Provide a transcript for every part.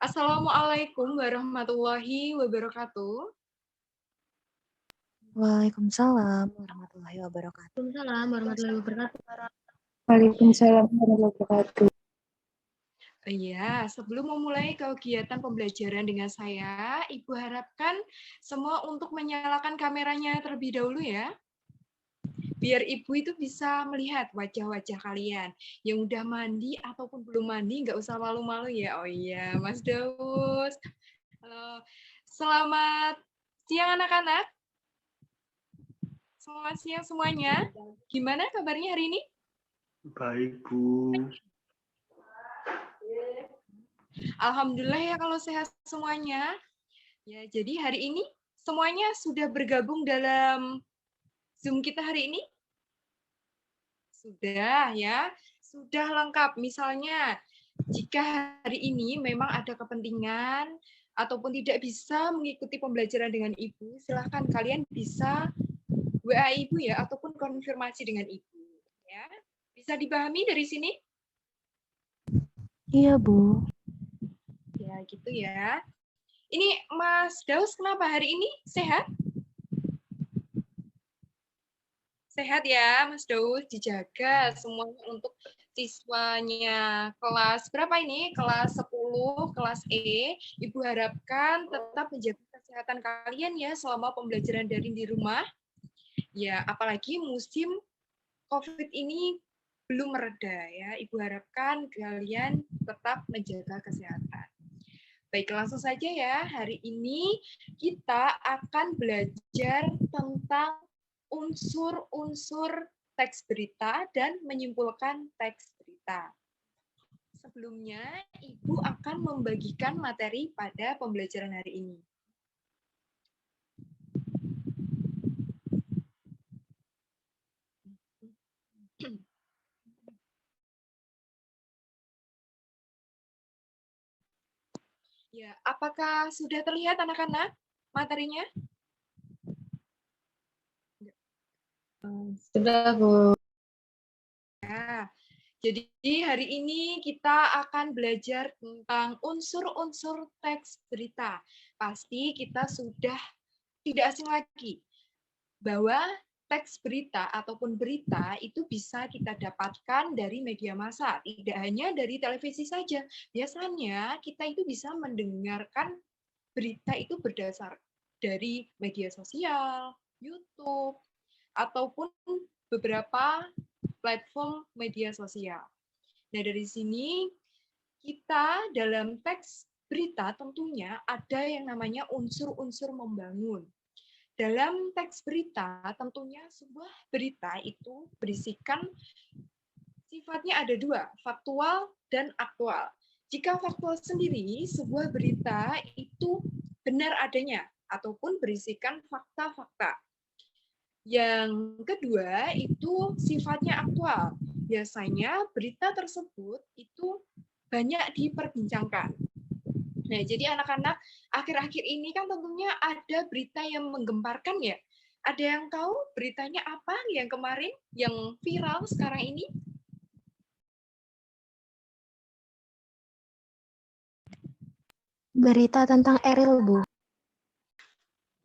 Assalamualaikum warahmatullahi wabarakatuh. Waalaikumsalam warahmatullahi wabarakatuh. Waalaikumsalam warahmatullahi wabarakatuh. Waalaikumsalam warahmatullahi wabarakatuh. Iya, sebelum memulai kegiatan pembelajaran dengan saya, Ibu harapkan semua untuk menyalakan kameranya terlebih dahulu ya. Biar Ibu itu bisa melihat wajah-wajah kalian. Yang udah mandi ataupun belum mandi, nggak usah malu-malu ya. Oh iya, Mas Daus. Halo. Selamat siang anak-anak. Selamat siang semuanya. Gimana kabarnya hari ini? Baik, Bu. Alhamdulillah ya kalau sehat semuanya. Ya, jadi hari ini semuanya sudah bergabung dalam Zoom kita hari ini? Sudah ya, sudah lengkap. Misalnya, jika hari ini memang ada kepentingan ataupun tidak bisa mengikuti pembelajaran dengan Ibu, silahkan kalian bisa WA Ibu ya, ataupun konfirmasi dengan Ibu. Ya, bisa dipahami dari sini? Iya, Bu. Ya, gitu ya. Ini Mas Daus kenapa hari ini sehat? Sehat ya Mas Daus, dijaga semuanya untuk siswanya kelas berapa ini? Kelas 10, kelas E. Ibu harapkan tetap menjaga kesehatan kalian ya selama pembelajaran daring di rumah. Ya, apalagi musim COVID ini belum mereda ya. Ibu harapkan kalian tetap menjaga kesehatan. Baik, langsung saja ya. Hari ini kita akan belajar tentang unsur-unsur teks berita dan menyimpulkan teks berita. Sebelumnya, Ibu akan membagikan materi pada pembelajaran hari ini. Ya, apakah sudah terlihat anak-anak materinya? Sudah, Bu. Ya, jadi hari ini kita akan belajar tentang unsur-unsur teks berita. Pasti kita sudah tidak asing lagi bahwa teks berita ataupun berita itu bisa kita dapatkan dari media massa, tidak hanya dari televisi saja. Biasanya kita itu bisa mendengarkan berita itu berdasar dari media sosial, YouTube, ataupun beberapa platform media sosial. Nah, dari sini kita dalam teks berita tentunya ada yang namanya unsur-unsur membangun. Dalam teks berita, tentunya sebuah berita itu berisikan sifatnya ada dua, faktual dan aktual. Jika faktual sendiri, sebuah berita itu benar adanya ataupun berisikan fakta-fakta. Yang kedua itu sifatnya aktual. Biasanya berita tersebut itu banyak diperbincangkan. Nah, jadi anak-anak akhir-akhir ini kan tentunya ada berita yang menggemparkan ya. Ada yang tahu beritanya apa yang kemarin, yang viral sekarang ini? Berita tentang Eril, Bu.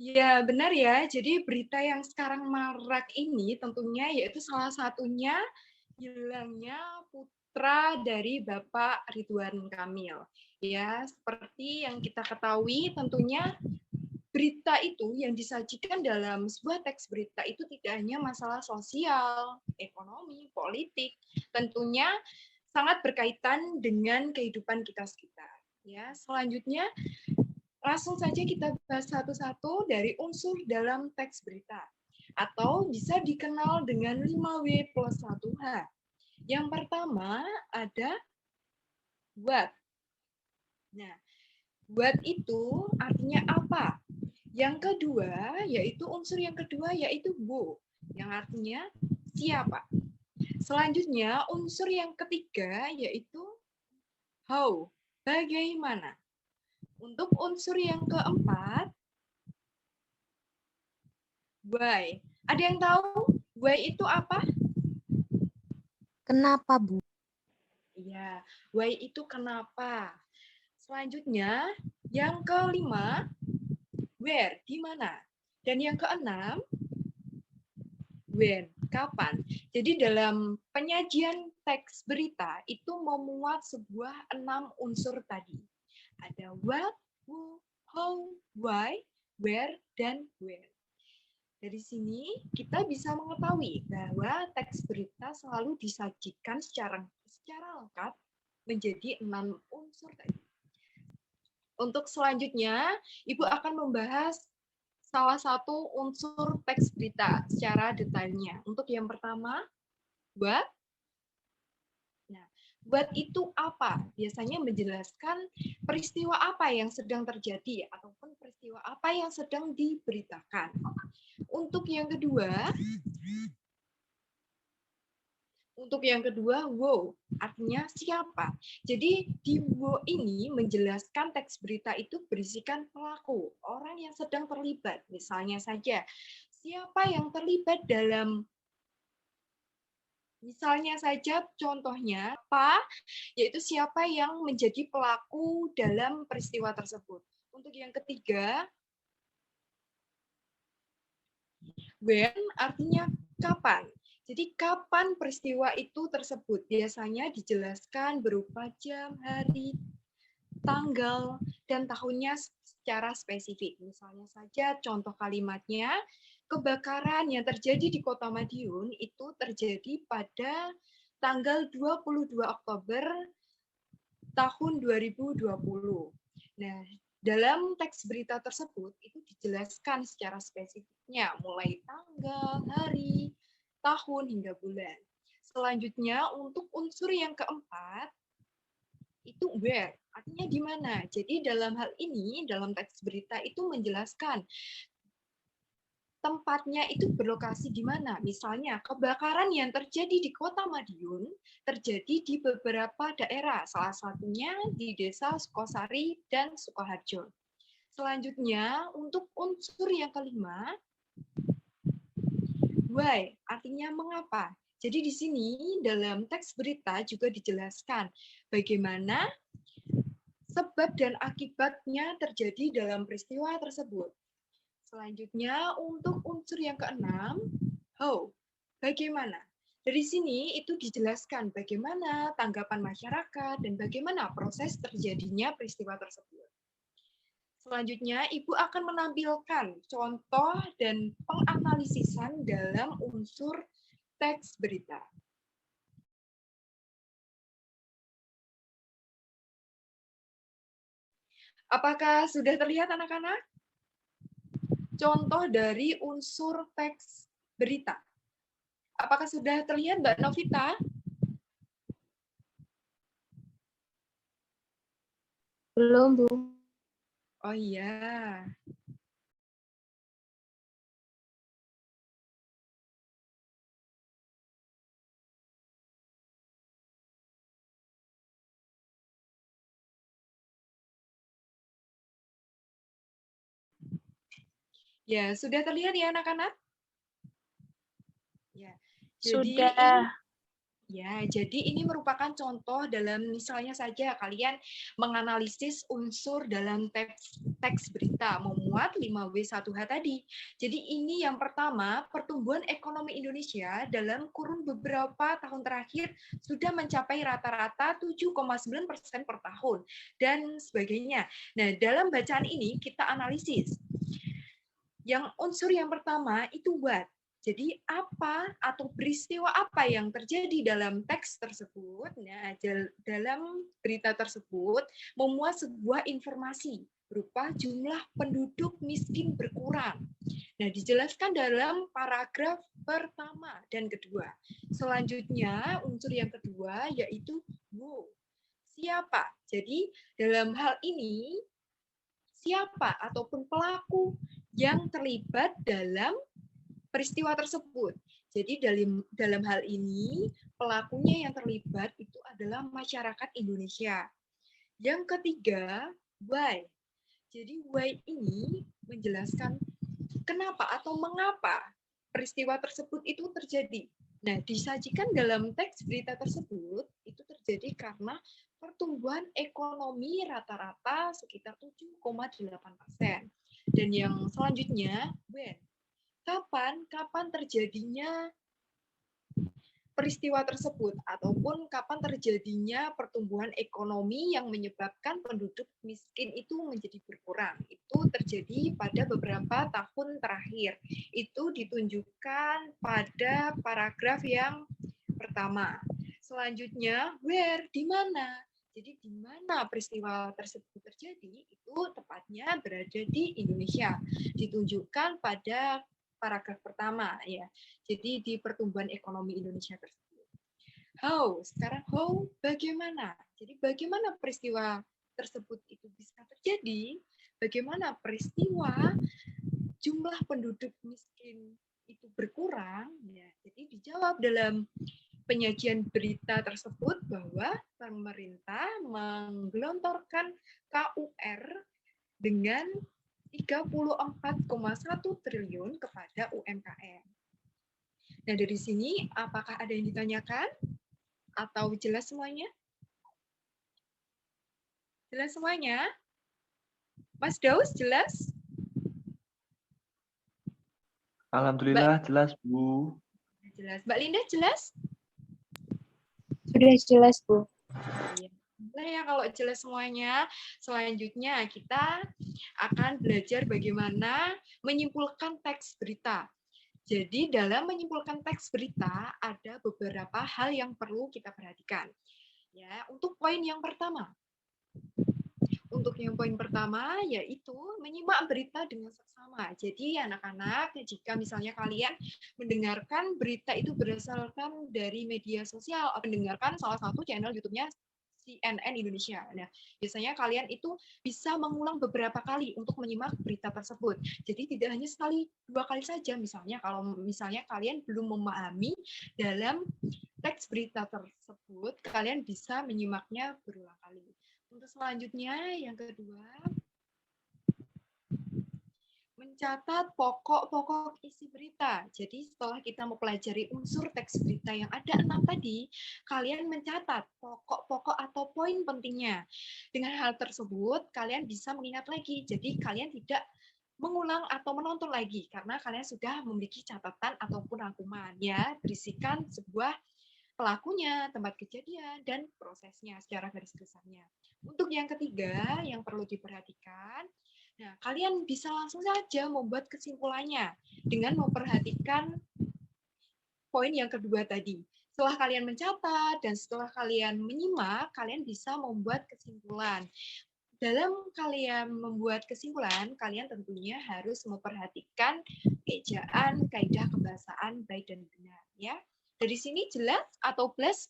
Ya, benar ya. Jadi berita yang sekarang marak ini tentunya yaitu salah satunya hilangnya putra dari Bapak Ridwan Kamil. Ya, seperti yang kita ketahui tentunya berita itu yang disajikan dalam sebuah teks berita itu tidak hanya masalah sosial, ekonomi, politik, tentunya sangat berkaitan dengan kehidupan kita sekitar. Ya, selanjutnya langsung saja kita bahas satu-satu dari unsur dalam teks berita atau bisa dikenal dengan 5W plus 1H. Yang pertama ada what. Nah, what itu artinya apa? Yang kedua, yaitu unsur yang kedua, yaitu who, yang artinya siapa. Selanjutnya, unsur yang ketiga, yaitu how, bagaimana. Untuk unsur yang keempat, why. Ada yang tahu why itu apa? Kenapa, Bu? Iya, why itu kenapa. Selanjutnya, yang kelima, where, di mana. Dan yang keenam, when, kapan. Jadi dalam penyajian teks berita itu memuat sebuah 6 unsur tadi. Ada what, who, how, why, where, dan when. Dari sini kita bisa mengetahui bahwa teks berita selalu disajikan secara lengkap menjadi 6 unsur tadi. Untuk selanjutnya, Ibu akan membahas salah satu unsur teks berita secara detailnya. Untuk yang pertama, what. Nah, what itu apa? Biasanya menjelaskan peristiwa apa yang sedang terjadi ataupun peristiwa apa yang sedang diberitakan. Untuk yang kedua, wow, artinya siapa. Jadi di wow ini menjelaskan teks berita itu berisikan pelaku, orang yang sedang terlibat. Misalnya saja, siapa yang terlibat dalam, misalnya saja contohnya apa, yaitu siapa yang menjadi pelaku dalam peristiwa tersebut. Untuk yang ketiga, when artinya kapan. Jadi kapan peristiwa itu tersebut biasanya dijelaskan berupa jam, hari, tanggal, dan tahunnya secara spesifik. Misalnya saja contoh kalimatnya, kebakaran yang terjadi di Kota Madiun itu terjadi pada tanggal 22 Oktober tahun 2020. Nah, dalam teks berita tersebut itu dijelaskan secara spesifiknya, mulai tanggal, hari, tahun, hingga bulan. Selanjutnya, untuk unsur yang keempat, itu where, artinya di mana. Jadi dalam hal ini, dalam teks berita itu menjelaskan tempatnya itu berlokasi di mana. Misalnya, kebakaran yang terjadi di Kota Madiun terjadi di beberapa daerah, salah satunya di Desa Sukosari dan Sukoharjo. Selanjutnya, untuk unsur yang kelima, why, artinya mengapa. Jadi di sini dalam teks berita juga dijelaskan bagaimana sebab dan akibatnya terjadi dalam peristiwa tersebut. Selanjutnya, untuk unsur yang keenam, how, bagaimana. Dari sini itu dijelaskan bagaimana tanggapan masyarakat dan bagaimana proses terjadinya peristiwa tersebut. Selanjutnya, Ibu akan menampilkan contoh dan penganalisisan dalam unsur teks berita. Apakah sudah terlihat anak-anak? Contoh dari unsur teks berita. Apakah sudah terlihat, Mbak Novita? Belum, Bu. Oh iya. Ya, sudah terlihat ya anak-anak? Ya. Jadi ini merupakan contoh dalam misalnya saja kalian menganalisis unsur dalam teks berita memuat 5W1H tadi. Jadi ini yang pertama, pertumbuhan ekonomi Indonesia dalam kurun beberapa tahun terakhir sudah mencapai rata-rata 7,9% per tahun dan sebagainya. Nah, dalam bacaan ini kita analisis. Yang unsur yang pertama itu what. Jadi apa atau peristiwa apa yang terjadi dalam teks tersebut? Nah, dalam berita tersebut memuat sebuah informasi berupa jumlah penduduk miskin berkurang. Nah, dijelaskan dalam paragraf pertama dan kedua. Selanjutnya, unsur yang kedua yaitu who. Siapa? Jadi, dalam hal ini siapa ataupun pelaku yang terlibat dalam peristiwa tersebut. Jadi dalam hal ini pelakunya yang terlibat itu adalah masyarakat Indonesia. Yang ketiga, why. Jadi why ini menjelaskan kenapa atau mengapa peristiwa tersebut itu terjadi. Nah, disajikan dalam teks berita tersebut itu terjadi karena pertumbuhan ekonomi rata-rata sekitar 7,8%. Dan yang selanjutnya, when? Kapan terjadinya peristiwa tersebut ataupun kapan terjadinya pertumbuhan ekonomi yang menyebabkan penduduk miskin itu menjadi berkurang. Itu terjadi pada beberapa tahun terakhir. Itu ditunjukkan pada paragraf yang pertama. Selanjutnya, where, di mana? Jadi di mana peristiwa tersebut terjadi? Itu tepatnya berada di Indonesia. Ditunjukkan pada paragraf pertama ya. Jadi di pertumbuhan ekonomi Indonesia tersebut. How? Sekarang how? Bagaimana? Jadi bagaimana peristiwa tersebut itu bisa terjadi? Bagaimana peristiwa jumlah penduduk miskin itu berkurang? Ya, jadi dijawab dalam penyajian berita tersebut bahwa pemerintah menggelontorkan KUR dengan 34,1 triliun kepada UMKM. Nah, dari sini apakah ada yang ditanyakan? Atau jelas semuanya? Jelas semuanya? Mas Daus, jelas? Alhamdulillah jelas, Bu. Jelas. Mbak Linda, jelas? Sudah jelas, Bu. Nah ya, kalau jelas semuanya, selanjutnya kita akan belajar bagaimana menyimpulkan teks berita. Jadi dalam menyimpulkan teks berita ada beberapa hal yang perlu kita perhatikan. Ya, untuk poin yang pertama. Untuk yang poin pertama yaitu menyimak berita dengan seksama. Jadi anak-anak, jika misalnya kalian mendengarkan berita itu berdasarkan dari media sosial atau mendengarkan salah satu channel YouTube-nya CNN Indonesia. Nah, biasanya kalian itu bisa mengulang beberapa kali untuk menyimak berita tersebut. Jadi tidak hanya sekali, 2 kali saja. Misalnya kalau misalnya kalian belum memahami dalam teks berita tersebut, kalian bisa menyimaknya berulang kali. Untuk selanjutnya, yang kedua, mencatat pokok-pokok isi berita. Jadi setelah kita mempelajari unsur teks berita yang ada 6 tadi, kalian mencatat pokok-pokok atau poin pentingnya. Dengan hal tersebut, kalian bisa mengingat lagi. Jadi kalian tidak mengulang atau menonton lagi, karena kalian sudah memiliki catatan ataupun rangkuman. Ya, berisikan sebuah pelakunya, tempat kejadian, dan prosesnya secara garis besarnya. Untuk yang ketiga, yang perlu diperhatikan, nah, kalian bisa langsung saja membuat kesimpulannya dengan memperhatikan poin yang kedua tadi. Setelah kalian mencatat dan setelah kalian menyimak, kalian bisa membuat kesimpulan. Dalam kalian membuat kesimpulan, kalian tentunya harus memperhatikan ejaan, kaidah kebahasaan baik dan benar. Ya, dari sini jelas atau plus?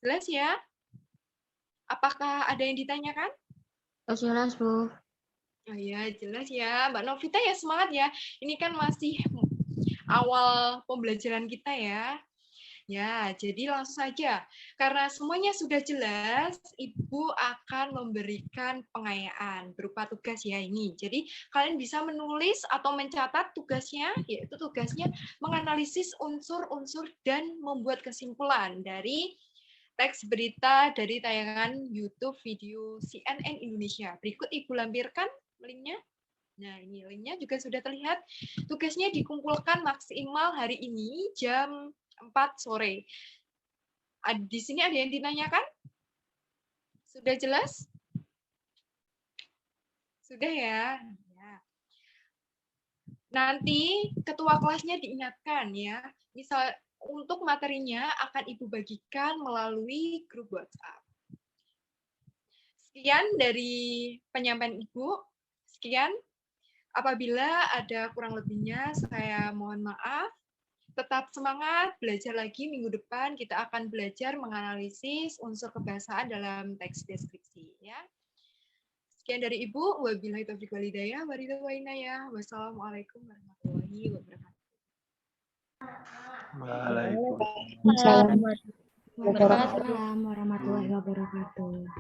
Jelas ya? Apakah ada yang ditanyakan? Jelas, Bu. Oh ya, jelas ya. Mbak Novita ya semangat ya. Ini kan masih awal pembelajaran kita ya. Ya, jadi langsung saja. Karena semuanya sudah jelas, Ibu akan memberikan pengayaan berupa tugas ya ini. Jadi kalian bisa menulis atau mencatat tugasnya, yaitu tugasnya menganalisis unsur-unsur dan membuat kesimpulan dari teks berita dari tayangan YouTube video CNN Indonesia. Berikut Ibu lampirkan linknya. Nah, ini linknya juga sudah terlihat. Tugasnya dikumpulkan maksimal hari ini jam 4 sore. Di sini ada yang ditanyakan? Sudah jelas? Sudah ya? Ya. Nanti ketua kelasnya diingatkan ya. Misal untuk materinya akan Ibu bagikan melalui grup WhatsApp. Sekian dari penyampaian Ibu. Sekian. Apabila ada kurang lebihnya, saya mohon maaf. Tetap semangat, belajar lagi minggu depan. Kita akan belajar menganalisis unsur kebahasaan dalam teks deskripsi. Ya. Sekian dari Ibu. Wabillahi taufiq wal hidayah. Wassalamualaikum warahmatullahi wabarakatuh. Waalaikumsalam. Assalamualaikum Waalaikumsalam warahmatullahi wabarakatuh.